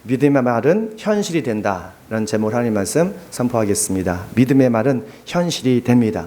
믿음의 말은 현실이 된다라는 제목으로 하나님 말씀 선포하겠습니다. 믿음의 말은 현실이 됩니다.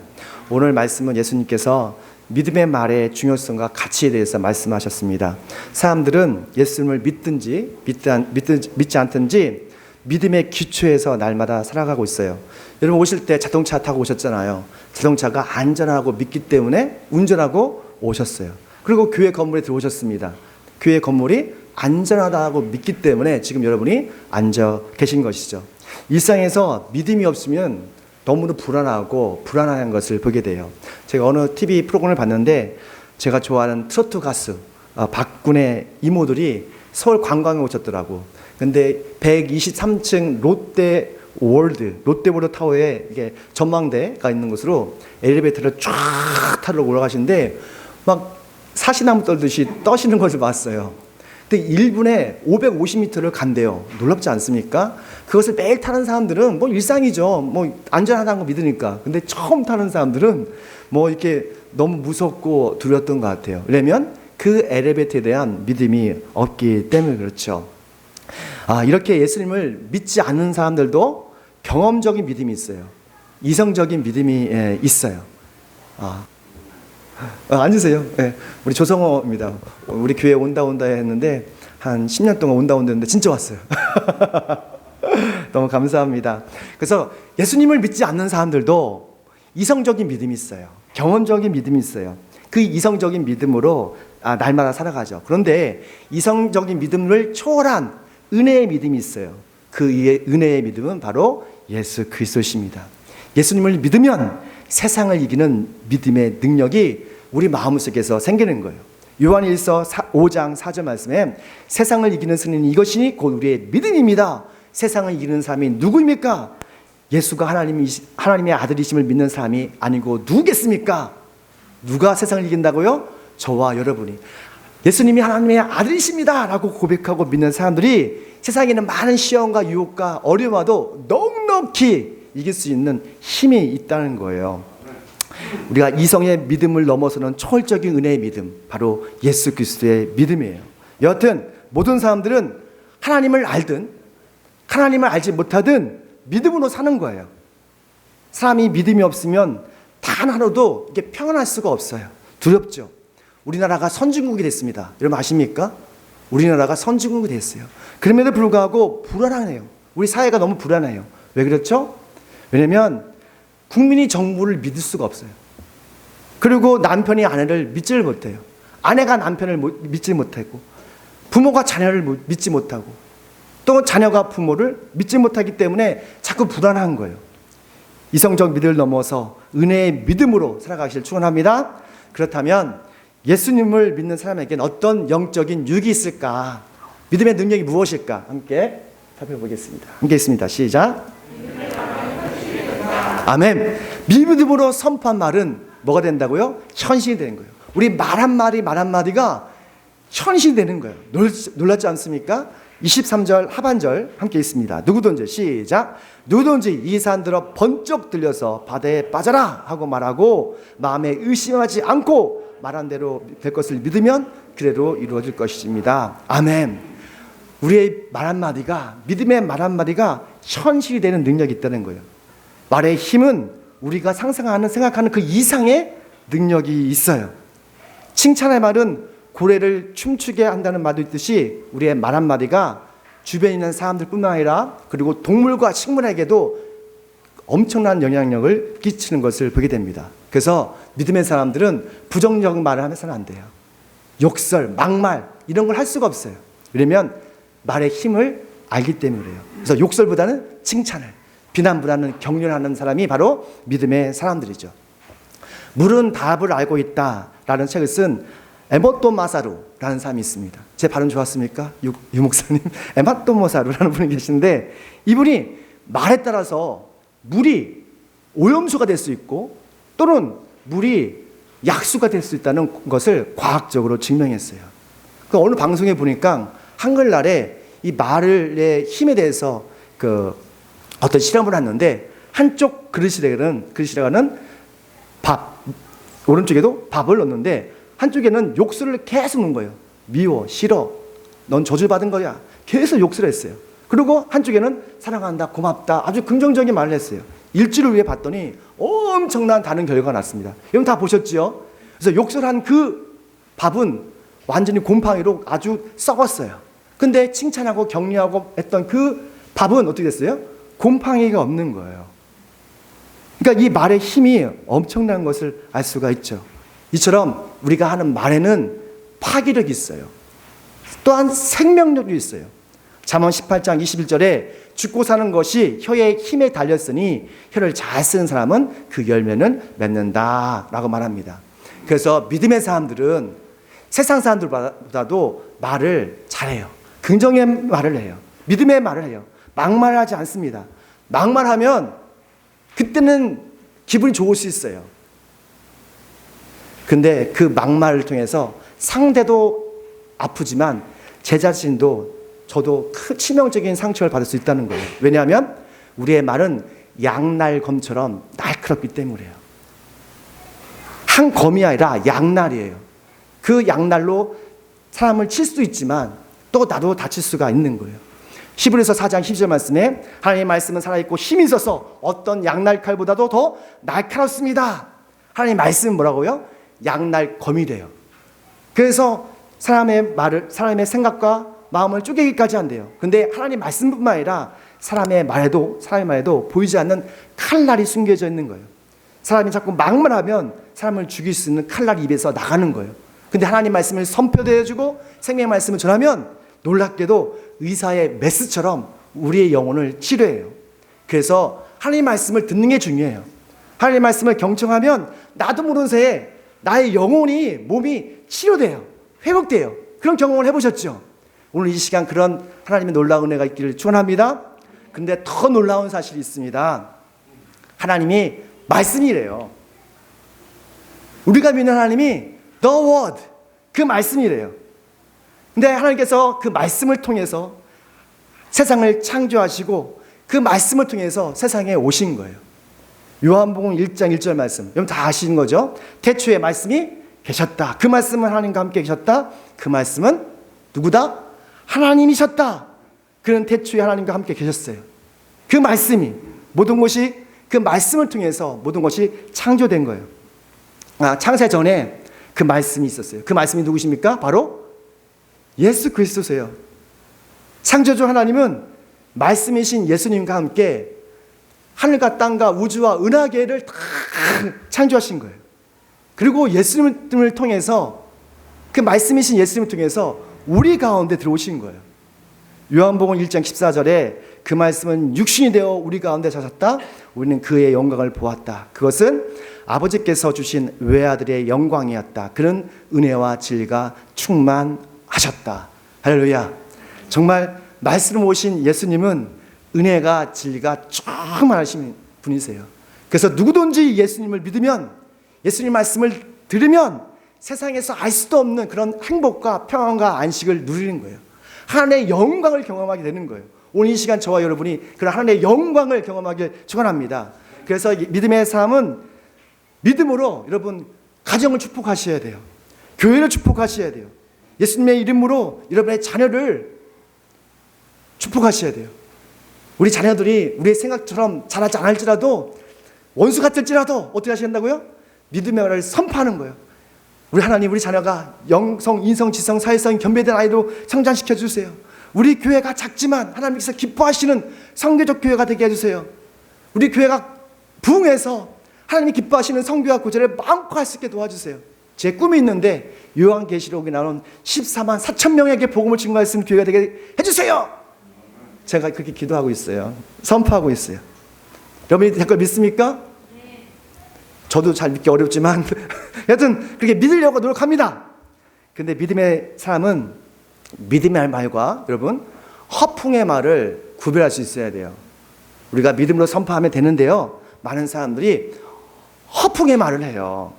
오늘 말씀은 예수님께서 믿음의 말의 중요성과 가치에 대해서 말씀하셨습니다. 사람들은 예수님을 믿든지 믿지 않든지 믿음의 기초에서 날마다 살아가고 있어요. 여러분 오실 때 자동차 타고 오셨잖아요. 자동차가 안전하고 믿기 때문에 운전하고 오셨어요. 그리고 교회 건물에 들어오셨습니다. 교회 건물이 안전하다고 믿기 때문에 지금 여러분이 앉아 계신 것이죠. 일상에서 믿음이 없으면 너무도 불안하고 불안한 것을 보게 돼요. 제가 어느 TV 프로그램을 봤는데 제가 좋아하는 트로트 가수 박군의 이모들이 서울 관광에 오셨더라고. 근데 123층 롯데월드 타워에 이게 전망대가 있는 곳으로 엘리베이터를 쫙 타러 올라가시는데 막 사시나무 떨듯이 떠시는 것을 봤어요. 근데 1분에 550m를 간대요. 놀랍지 않습니까? 그것을 매일 타는 사람들은 뭐 일상이죠. 뭐 안전하다는 거 믿으니까. 근데 처음 타는 사람들은 뭐 이렇게 너무 무섭고 두려웠던 것 같아요. 왜냐면 그 엘리베이터에 대한 믿음이 없기 때문에 그렇죠. 이렇게 예수님을 믿지 않는 사람들도 경험적인 믿음이 있어요. 이성적인 믿음이 있어요. 앉으세요. 네, 우리 조성호입니다. 우리 교회 온다 했는데 한 10년 동안 온다 했는데 진짜 왔어요. 너무 감사합니다. 그래서 예수님을 믿지 않는 사람들도 이성적인 믿음이 있어요. 경험적인 믿음이 있어요. 그 이성적인 믿음으로 날마다 살아가죠. 그런데 이성적인 믿음을 초월한 은혜의 믿음이 있어요. 그 은혜의 믿음은 바로 예수 그리스도십니다. 예수님을 믿으면 세상을 이기는 믿음의 능력이 우리 마음속에서 생기는 거예요. 요한일서 5장 4절 말씀에 세상을 이기는 승리는 이것이니 곧 우리의 믿음입니다. 세상을 이기는 사람이 누구입니까? 예수가 하나님의 아들이심을 믿는 사람이 아니고 누구겠습니까? 누가 세상을 이긴다고요? 저와 여러분이. 예수님이 하나님의 아들이십니다 라고 고백하고 믿는 사람들이 세상에 있는 많은 시험과 유혹과 어려움도 넉넉히 이길 수 있는 힘이 있다는 거예요. 우리가 이성의 믿음을 넘어서는 초월적인 은혜의 믿음, 바로 예수 그리스도의 믿음이에요. 여하튼 모든 사람들은 하나님을 알든 하나님을 알지 못하든 믿음으로 사는 거예요. 사람이 믿음이 없으면 단 하루도 이게 평안할 수가 없어요. 두렵죠. 우리나라가 선진국이 됐습니다. 여러분 아십니까? 우리나라가 선진국이 됐어요. 그럼에도 불구하고 불안하네요. 우리 사회가 너무 불안해요. 왜 그렇죠? 왜냐면 국민이 정부를 믿을 수가 없어요. 그리고 남편이 아내를 믿지를 못해요. 아내가 남편을 믿지 못하고 부모가 자녀를 믿지 못하고 또 자녀가 부모를 믿지 못하기 때문에 자꾸 불안한 거예요. 이성적 믿음을 넘어서 은혜의 믿음으로 살아가시길 축원합니다. 그렇다면 예수님을 믿는 사람에게는 어떤 영적인 유익이 있을까? 믿음의 능력이 무엇일까? 함께 살펴보겠습니다. 함께 있습니다. 시작. 아멘. 믿음으로 선포한 말은 뭐가 된다고요? 현실이 되는 거예요. 우리 말 한마디가 현실이 되는 거예요. 놀랍지 않습니까? 23절 하반절 함께 있습니다. 누구든지 시작. 누구든지 이 산 들어 번쩍 들려서 바다에 빠져라 하고 말하고 마음에 의심하지 않고 말한 대로 될 것을 믿으면 그대로 이루어질 것입니다. 아멘. 우리의 말 한마디가, 믿음의 말 한마디가 현실이 되는 능력이 있다는 거예요. 말의 힘은 우리가 생각하는 그 이상의 능력이 있어요. 칭찬의 말은 고래를 춤추게 한다는 말도 있듯이 우리의 말 한마디가 주변에 있는 사람들뿐만 아니라 그리고 동물과 식물에게도 엄청난 영향력을 끼치는 것을 보게 됩니다. 그래서 믿음의 사람들은 부정적인 말을 하면서는 안 돼요. 욕설, 막말 이런 걸 할 수가 없어요. 왜냐하면 말의 힘을 알기 때문에 그래요. 그래서 욕설보다는 칭찬을, 비난보다는 격려하는 사람이 바로 믿음의 사람들이죠. 물은 답을 알고 있다라는 책을 쓴 에모토 마사루라는 사람이 있습니다. 제 발음 좋았습니까? 유 목사님. 에모토 마사루라는 분이 계신데 이분이 말에 따라서 물이 오염수가 될 수 있고 또는 물이 약수가 될 수 있다는 것을 과학적으로 증명했어요. 그 어느 방송에 보니까 한글날에 이 말의 힘에 대해서 어떤 실험을 했는데 한쪽 그릇에는 밥, 오른쪽에도 밥을 넣는데 한쪽에는 욕설을 계속 넣은 거예요. 미워, 싫어, 넌 저주받은 거야. 계속 욕설 했어요. 그리고 한쪽에는 사랑한다, 고맙다, 아주 긍정적인 말을 했어요. 일주일 후에 봤더니 엄청난 다른 결과가 났습니다. 여러분 다 보셨죠? 그래서 욕설한 그 밥은 완전히 곰팡이로 아주 썩었어요. 근데 칭찬하고 격려하고 했던 그 밥은 어떻게 됐어요? 곰팡이가 없는 거예요. 그러니까 이 말의 힘이 엄청난 것을 알 수가 있죠. 이처럼 우리가 하는 말에는 파괴력이 있어요. 또한 생명력이 있어요. 잠언 18장 21절에 죽고 사는 것이 혀의 힘에 달렸으니 혀를 잘 쓰는 사람은 그 열매는 맺는다 라고 말합니다. 그래서 믿음의 사람들은 세상 사람들보다도 말을 잘해요. 긍정의 말을 해요. 믿음의 말을 해요. 막말하지 않습니다. 막말하면 그때는 기분이 좋을 수 있어요. 근데 그 막말을 통해서 상대도 아프지만 제 자신도 저도 큰 치명적인 상처를 받을 수 있다는 거예요. 왜냐하면 우리의 말은 양날검처럼 날카롭기 때문이에요. 한 검이 아니라 양날이에요. 그 양날로 사람을 칠 수도 있지만 또 나도 다칠 수가 있는 거예요. 히브리서 4장 12절 말씀에 하나님의 말씀은 살아있고 힘이 있어서 어떤 양날칼보다도 더 날카롭습니다. 하나님의 말씀은 뭐라고요? 양날검이 돼요. 그래서 사람의 생각과 마음을 쪼개기까지 한대요. 근데 하나님 말씀뿐만 아니라 사람의 말에도 보이지 않는 칼날이 숨겨져 있는 거예요. 사람이 자꾸 막말하면 사람을 죽일 수 있는 칼날이 입에서 나가는 거예요. 근데 하나님 말씀을 선포되어주고 생명의 말씀을 전하면 놀랍게도 의사의 메스처럼 우리의 영혼을 치료해요. 그래서 하나님 말씀을 듣는 게 중요해요. 하나님 말씀을 경청하면 나도 모르는 새에 나의 영혼이 몸이 치료돼요. 회복돼요. 그런 경험을 해보셨죠? 오늘 이 시간 그런 하나님의 놀라운 은혜가 있기를 축원합니다. 근데 더 놀라운 사실이 있습니다. 하나님이 말씀이래요. 우리가 믿는 하나님이 The Word, 그 말씀이래요. 근데 하나님께서 그 말씀을 통해서 세상을 창조하시고 그 말씀을 통해서 세상에 오신 거예요. 요한복음 1장 1절 말씀, 여러분 다 아시는 거죠? 태초에 말씀이 계셨다. 그 말씀은 하나님과 함께 계셨다. 그 말씀은 누구다? 하나님이셨다. 그는 태초에 하나님과 함께 계셨어요. 그 말씀이 모든 것이 그 말씀을 통해서 모든 것이 창조된 거예요. 창세 전에 그 말씀이 있었어요. 그 말씀이 누구십니까? 바로 예수 그리스도세요. 창조주 하나님은 말씀이신 예수님과 함께 하늘과 땅과 우주와 은하계를 다 창조하신 거예요. 그리고 예수님을 통해서 그 말씀이신 예수님을 통해서 우리 가운데 들어오신 거예요. 요한복음 1장 14절에 그 말씀은 육신이 되어 우리 가운데 사셨다. 우리는 그의 영광을 보았다. 그것은 아버지께서 주신 외아들의 영광이었다. 그는 은혜와 진리가 충만하셨다. 할렐루야. 정말 말씀으로 오신 예수님은 은혜가 진리가 충만하신 분이세요. 그래서 누구든지 예수님을 믿으면, 예수님 말씀을 들으면 세상에서 알 수도 없는 그런 행복과 평안과 안식을 누리는 거예요. 하나님의 영광을 경험하게 되는 거예요. 오늘 이 시간 저와 여러분이 그런 하나님의 영광을 경험하길 축원합니다. 그래서 믿음의 삶은 믿음으로 여러분 가정을 축복하셔야 돼요. 교회를 축복하셔야 돼요. 예수님의 이름으로 여러분의 자녀를 축복하셔야 돼요. 우리 자녀들이 우리의 생각처럼 잘하지 않을지라도, 원수 같을지라도 어떻게 하셔야 한다고요? 믿음의 말을 선포하는 거예요. 우리 하나님, 우리 자녀가 영성, 인성, 지성, 사회성 겸비된 아이로 성장시켜 주세요. 우리 교회가 작지만 하나님께서 기뻐하시는 성교적 교회가 되게 해주세요. 우리 교회가 부흥해서 하나님이 기뻐하시는 성교와 구제를 마음껏 할 수 있게 도와주세요. 제 꿈이 있는데 요한계시록에 나온 14만 4천 명에게 복음을 증거할 수 있는 교회가 되게 해주세요. 제가 그렇게 기도하고 있어요. 선포하고 있어요. 여러분이 그걸 믿습니까? 저도 잘 믿기 어렵지만 여하튼 그렇게 믿으려고 노력합니다. 근데 믿음의 사람은 믿음의 말과 여러분 허풍의 말을 구별할 수 있어야 돼요. 우리가 믿음으로 선포하면 되는데요, 많은 사람들이 허풍의 말을 해요.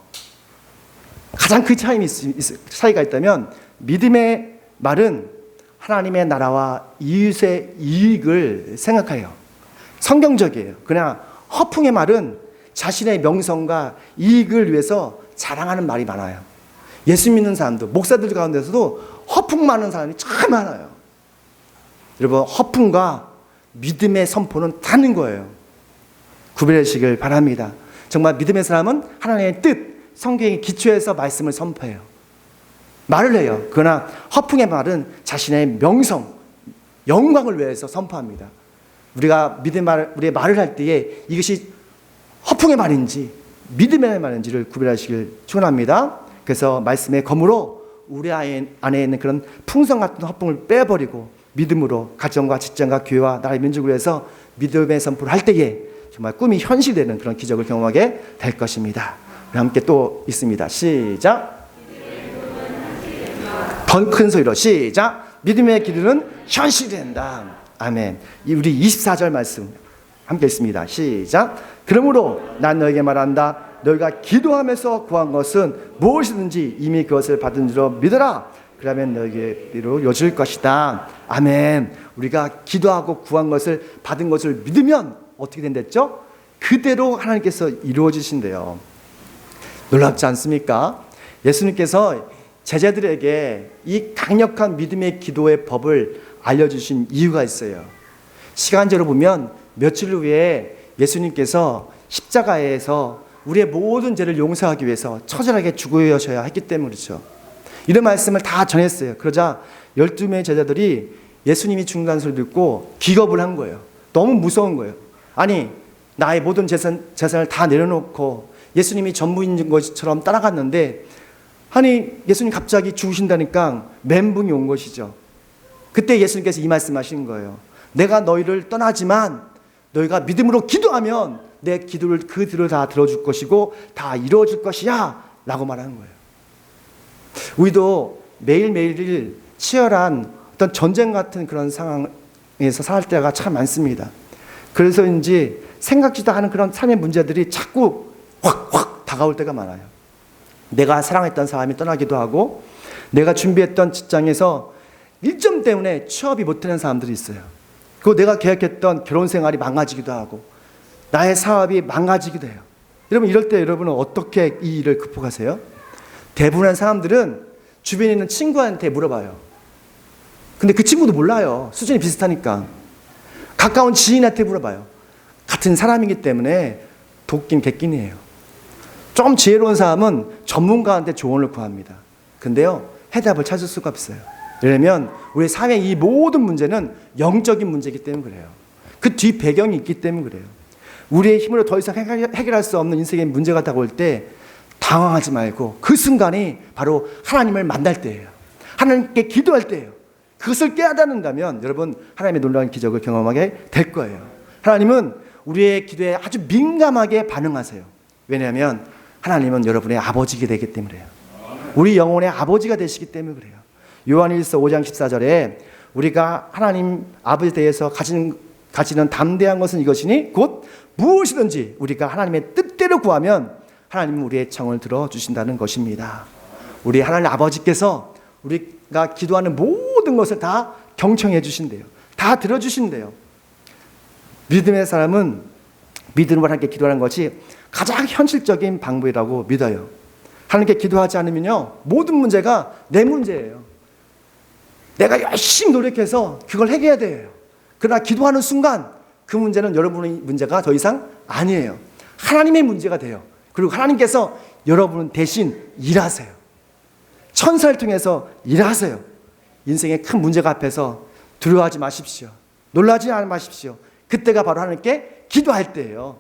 가장 큰 차이가 있다면, 믿음의 말은 하나님의 나라와 이웃의 이익을 생각해요. 성경적이에요. 그냥 허풍의 말은 자신의 명성과 이익을 위해서 자랑하는 말이 많아요. 예수 믿는 사람도, 목사들 가운데서도 허풍 많은 사람이 참 많아요. 여러분, 허풍과 믿음의 선포는 다른 거예요. 구별하시길 바랍니다. 정말 믿음의 사람은 하나님의 뜻, 성경의 기초에서 말씀을 선포해요. 말을 해요. 그러나 허풍의 말은 자신의 명성, 영광을 위해서 선포합니다. 우리가 우리의 말을 할 때에 이것이 허풍의 말인지 믿음의 말인지를 구별하시길 축원합니다. 그래서 말씀의 검으로 우리 안에 있는 그런 풍성 같은 허풍을 빼버리고 믿음으로 가정과 직장과 교회와 나라의 민족을 위해서 믿음의 선포를 할 때에 정말 꿈이 현실되는 그런 기적을 경험하게 될 것입니다. 우리 함께 또 있습니다. 시작. 더 큰 소리로 시작. 믿음의 기도는 현실된다. 아멘. 우리 24절 말씀 함께 있습니다. 시작. 그러므로 난 너에게 말한다. 너희가 기도하면서 구한 것은 무엇이든지 이미 그것을 받은 줄로 믿어라. 그러면 너희에게로 이뤄질 것이다. 아멘. 우리가 기도하고 구한 것을 받은 것을 믿으면 어떻게 된댔죠? 그대로 하나님께서 이루어지신대요. 놀랍지 않습니까? 예수님께서 제자들에게 이 강력한 믿음의 기도의 법을 알려주신 이유가 있어요. 시간제로 보면 며칠 후에 예수님께서 십자가에서 우리의 모든 죄를 용서하기 위해서 처절하게 죽으셔야 했기 때문이죠. 이런 말씀을 다 전했어요. 그러자 12명의 제자들이 예수님이 죽는다는 소리 듣고 기겁을 한 거예요. 너무 무서운 거예요. 아니, 나의 모든 재산을 다 내려놓고 예수님이 전부인 것처럼 따라갔는데, 아니 예수님 갑자기 죽으신다니까 멘붕이 온 것이죠. 그때 예수님께서 이 말씀하신 거예요. 내가 너희를 떠나지만 너희가 믿음으로 기도하면 내 기도를 그들을 다 들어줄 것이고 다 이루어질 것이야 라고 말하는 거예요. 우리도 매일매일 치열한 어떤 전쟁 같은 그런 상황에서 살 때가 참 많습니다. 그래서인지 생각지도 않은 그런 삶의 문제들이 자꾸 확 다가올 때가 많아요. 내가 사랑했던 사람이 떠나기도 하고, 내가 준비했던 직장에서 일점 때문에 취업이 못되는 사람들이 있어요. 그리고 내가 계획했던 결혼 생활이 망가지기도 하고, 나의 사업이 망가지기도 해요. 여러분, 이럴 때 여러분은 어떻게 이 일을 극복하세요? 대부분의 사람들은 주변에 있는 친구한테 물어봐요. 근데 그 친구도 몰라요. 수준이 비슷하니까. 가까운 지인한테 물어봐요. 같은 사람이기 때문에 돕긴 객긴이에요. 좀 지혜로운 사람은 전문가한테 조언을 구합니다. 근데요, 해답을 찾을 수가 없어요. 왜냐하면 우리 사회의 이 모든 문제는 영적인 문제이기 때문에 그래요. 그 뒤 배경이 있기 때문에 그래요. 우리의 힘으로 더 이상 해결할 수 없는 인생의 문제가 다가올 때 당황하지 말고 그 순간이 바로 하나님을 만날 때예요. 하나님께 기도할 때예요. 그것을 깨닫는다면 여러분, 하나님의 놀라운 기적을 경험하게 될 거예요. 하나님은 우리의 기도에 아주 민감하게 반응하세요. 왜냐하면 하나님은 여러분의 아버지가 되기 때문에 그래요. 우리 영혼의 아버지가 되시기 때문에 그래요. 요한일서 5장 14절에 우리가 하나님 아버지에 대해서 가지는 담대한 것은 이것이니 곧 무엇이든지 우리가 하나님의 뜻대로 구하면 하나님은 우리의 청을 들어주신다는 것입니다. 우리 하나님 아버지께서 우리가 기도하는 모든 것을 다 경청해 주신대요. 다 들어주신대요. 믿음의 사람은 믿음으로 하나님께 기도하는 것이 가장 현실적인 방법이라고 믿어요. 하나님께 기도하지 않으면요, 모든 문제가 내 문제예요. 내가 열심히 노력해서 그걸 해결해야 돼요. 그러나 기도하는 순간 그 문제는 여러분의 문제가 더 이상 아니에요. 하나님의 문제가 돼요. 그리고 하나님께서 여러분 대신 일하세요. 천사를 통해서 일하세요. 인생의 큰 문제가 앞에서 두려워하지 마십시오. 놀라지 마십시오. 그때가 바로 하나님께 기도할 때예요.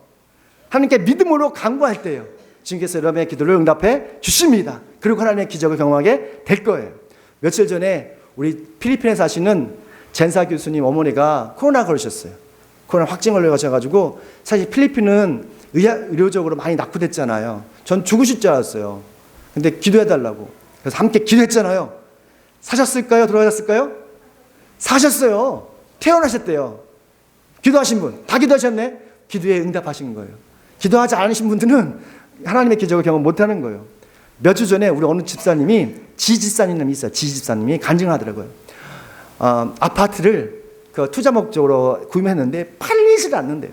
하나님께 믿음으로 간구할 때예요. 주님께서 여러분의 기도를 응답해 주십니다. 그리고 하나님의 기적을 경험하게 될 거예요. 며칠 전에 우리 필리핀에 사시는 젠사 교수님 어머니가 코로나 걸리셨어요. 코로나 확진 걸려가지고 사실 필리핀은 의료적으로 많이 낙후됐잖아요. 전 죽으실 줄 알았어요. 근데 기도해달라고. 그래서 함께 기도했잖아요. 사셨을까요? 돌아가셨을까요? 사셨어요. 태어나셨대요. 기도하신 분, 다 기도하셨네? 기도에 응답하신 거예요. 기도하지 않으신 분들은 하나님의 기적을 경험 못하는 거예요. 몇 주 전에 우리 어느 집사님이, 지집사님이 있어요. 지집사님이 간증하더라고요. 아파트를 그 투자 목적으로 구매했는데 팔리질 않는데요.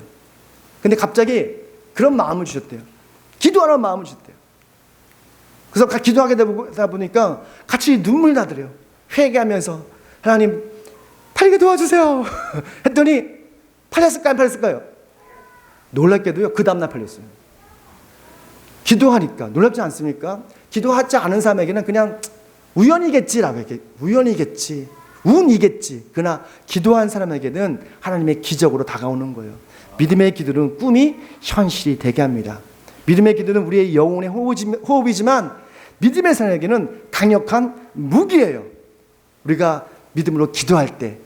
근데 갑자기 그런 마음을 주셨대요. 기도하라는 마음을 주셨대요. 그래서 기도하게 되다 보니까 같이 눈물 나더래요. 회개하면서 하나님 팔게 도와주세요 했더니 팔렸을까요? 안 팔렸을까요? 놀랍게도요, 그 다음날 팔렸어요. 기도하니까. 놀랍지 않습니까? 기도하지 않은 사람에게는 그냥 우연이겠지라고 이렇게, 우연이겠지, 운이겠지. 그러나 기도한 사람에게는 하나님의 기적으로 다가오는 거예요. 믿음의 기도는 꿈이 현실이 되게 합니다. 믿음의 기도는 우리의 영혼의 호흡이지만 믿음의 사람에게는 강력한 무기예요. 우리가 믿음으로 기도할 때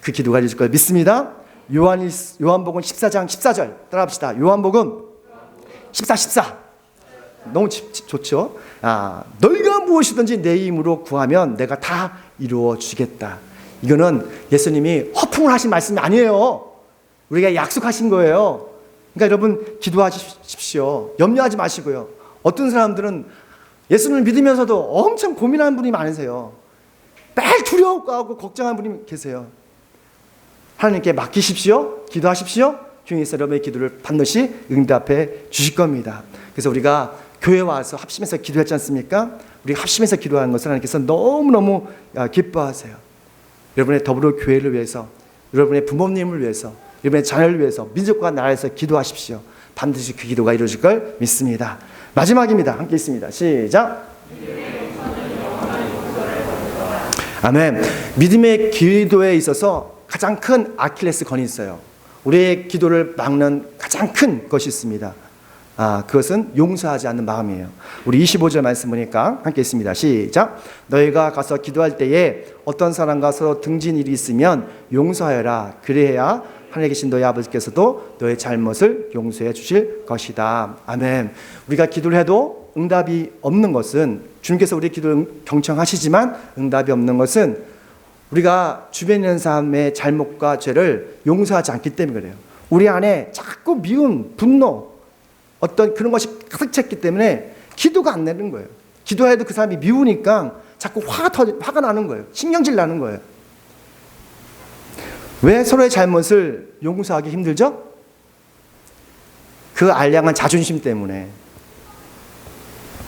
그 기도가 이루어질 걸 믿습니다. 요한복음 14장 14절 따라합시다. 요한복음 14. 너무 좋죠? 너희가 무엇이든지 내 이름으로 구하면 내가 다 이루어 주겠다. 이거는 예수님이 허풍을 하신 말씀이 아니에요. 우리가 약속하신 거예요. 그러니까 여러분 기도하십시오. 염려하지 마시고요. 어떤 사람들은 예수님을 믿으면서도 엄청 고민하는 분이 많으세요. 매일 두려워하고 걱정하는 분이 계세요. 하나님께 맡기십시오. 기도하십시오. 주님께서 여러분의 기도를 반드시 응답해 주실 겁니다. 그래서 우리가 교회 와서 합심해서 기도했지 않습니까? 우리 합심해서 기도하는 것을 하나님께서 너무너무 기뻐하세요. 여러분의 더불어 교회를 위해서, 여러분의 부모님을 위해서, 여러분의 자녀를 위해서, 민족과 나라에서 기도하십시오. 반드시 그 기도가 이루어질 걸 믿습니다. 마지막입니다. 함께 있습니다. 시작. 아멘. 믿음의 기도에 있어서 가장 큰 아킬레스건이 있어요. 우리의 기도를 막는 가장 큰 것이 있습니다. 그것은 용서하지 않는 마음이에요. 우리 25절 말씀 보니까 함께 있습니다. 시작. 너희가 가서 기도할 때에 어떤 사람과 서로 등진 일이 있으면 용서하여라. 그래야 하늘에 계신 너희 아버지께서도 너의 잘못을 용서해 주실 것이다. 아멘. 우리가 기도를 해도 응답이 없는 것은, 주님께서 우리의 기도를 경청하시지만 응답이 없는 것은 우리가 주변에 있는 사람의 잘못과 죄를 용서하지 않기 때문에 그래요. 우리 안에 자꾸 미움, 분노, 어떤 그런 것이 가득 찼기 때문에 기도가 안 되는 거예요. 기도해도 그 사람이 미우니까 자꾸 화가 나는 거예요. 신경질 나는 거예요. 왜 서로의 잘못을 용서하기 힘들죠? 그 알량한 자존심 때문에.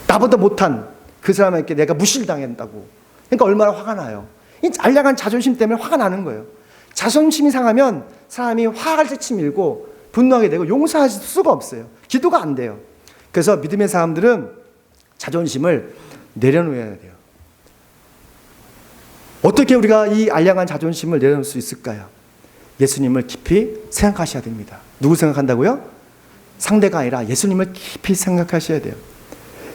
나보다 못한 그 사람에게 내가 무시를 당한다고. 그러니까 얼마나 화가 나요. 이 알량한 자존심 때문에 화가 나는 거예요. 자존심이 상하면 사람이 화를 치밀고 분노하게 되고 용서할 수가 없어요. 기도가 안 돼요. 그래서 믿음의 사람들은 자존심을 내려놓아야 돼요. 어떻게 우리가 이 알량한 자존심을 내려놓을 수 있을까요? 예수님을 깊이 생각하셔야 됩니다. 누구 생각한다고요? 상대가 아니라 예수님을 깊이 생각하셔야 돼요.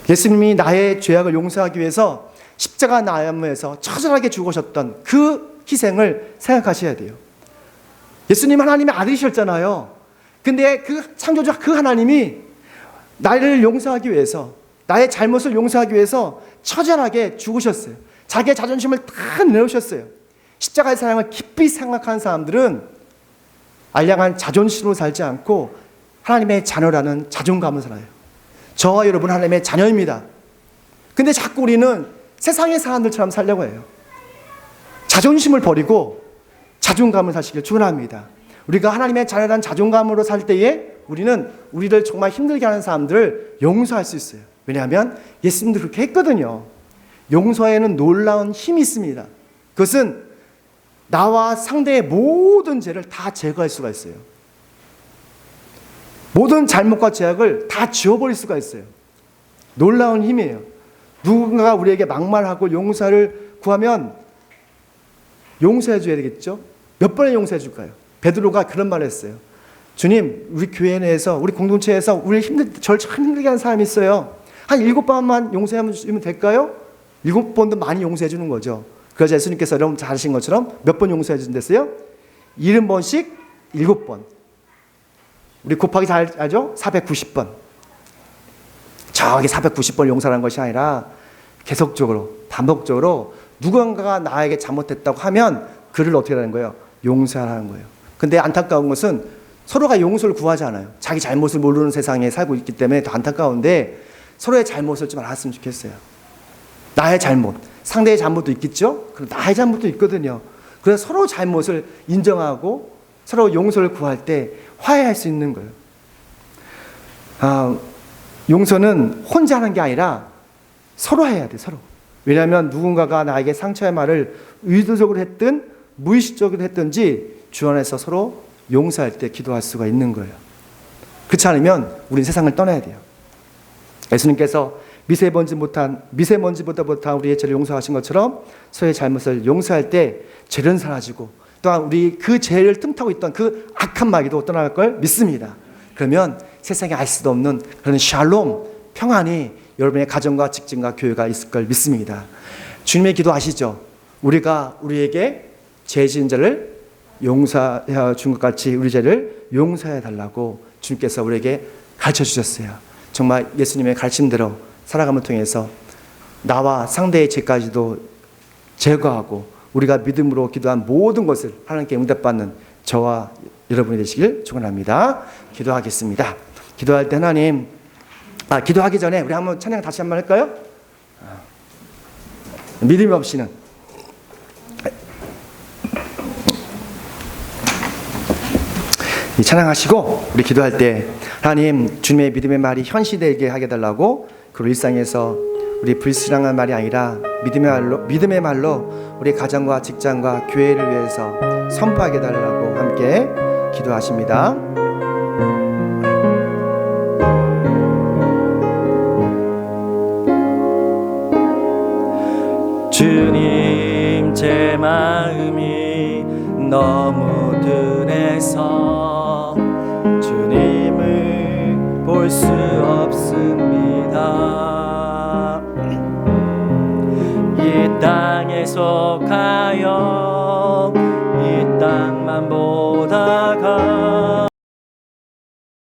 예수님이 나의 죄악을 용서하기 위해서 십자가 나무에서 처절하게 죽으셨던 그 희생을 생각하셔야 돼요. 예수님 하나님의 아들이셨잖아요. 근데 그 창조주 그 하나님이 나를 용서하기 위해서, 나의 잘못을 용서하기 위해서 처절하게 죽으셨어요. 자기의 자존심을 다 내놓으셨어요. 십자가의 사랑을 깊이 생각하는 사람들은 알량한 자존심으로 살지 않고 하나님의 자녀라는 자존감을 살아요. 저와 여러분 하나님의 자녀입니다. 근데 자꾸 우리는 세상의 사람들처럼 살려고 해요. 자존심을 버리고 자존감을 사시길 축원합니다. 우리가 하나님의 자녀라는 자존감으로 살 때에 우리는 우리를 정말 힘들게 하는 사람들을 용서할 수 있어요. 왜냐하면 예수님도 그렇게 했거든요. 용서에는 놀라운 힘이 있습니다. 그것은 나와 상대의 모든 죄를 다 제거할 수가 있어요. 모든 잘못과 죄악을 다 지워버릴 수가 있어요. 놀라운 힘이에요. 누군가가 우리에게 막말하고 용서를 구하면 용서해 줘야 되겠죠? 몇 번에 용서해 줄까요? 베드로가 그런 말을 했어요. 주님, 우리 교회 내에서, 우리 공동체에서 저를 참 힘들게 하는 사람이 있어요. 한 7번만 용서해 주면 될까요? 7번도 많이 용서해 주는 거죠. 그래서 예수님께서 여러분 잘 하신 것처럼 몇 번 용서해 주신댔어요? 70번씩 7번. 우리 곱하기 잘 알죠? 490번. 저기 490번 용서하는 것이 아니라 계속적으로, 반복적으로 누군가가 나에게 잘못했다고 하면 그를 어떻게 하는 거예요? 용서하라는 거예요. 근데 안타까운 것은 서로가 용서를 구하지 않아요. 자기 잘못을 모르는 세상에 살고 있기 때문에 더 안타까운데 서로의 잘못을 좀 알았으면 좋겠어요. 나의 잘못, 상대의 잘못도 있겠죠? 그리고 나의 잘못도 있거든요. 그래서 서로 잘못을 인정하고 서로 용서를 구할 때 화해할 수 있는 거예요. 용서는 혼자 하는 게 아니라 서로 해야 돼, 서로. 왜냐하면 누군가가 나에게 상처의 말을 의도적으로 했든 무의식적으로 했든지 주 안에서 서로 용서할 때 기도할 수가 있는 거예요. 그렇지 않으면 우리는 세상을 떠나야 돼요. 예수님께서 미세먼지보다 못한 우리의 죄를 용서하신 것처럼 서로의 잘못을 용서할 때 죄는 사라지고 또한 우리 그 죄를 틈타고 있던 그 악한 마귀도 떠나갈 걸 믿습니다. 그러면 세상에 알 수도 없는 그런 샬롬, 평안이 여러분의 가정과 직장과 교회가 있을 걸 믿습니다. 주님의 기도 아시죠? 우리가 우리에게 죄 지은 자를 용서해 준 것 같이 우리 죄를 용서해 달라고 주님께서 우리에게 가르쳐 주셨어요. 정말 예수님의 가르침대로 살아감을 통해서 나와 상대의 죄까지도 제거하고 우리가 믿음으로 기도한 모든 것을 하나님께 응답받는 저와 여러분이 되시길 축원합니다. 기도하겠습니다. 기도할 때 하나님, 기도하기 전에 우리 한번 찬양 다시 한번 할까요? 믿음이 없이는 찬양하시고 우리 기도할 때 하나님 주님의 믿음의 말이 현시되게 하게 달라고 그 일상에서 우리 불신앙한 말이 아니라 믿음의 말로 우리 가정과 직장과 교회를 위해서 선포하게 달라고 함께 기도하십니다. 주님 제 마음이 너무 둔해서 주님을 볼 수 없습니다. 이 땅에 속하여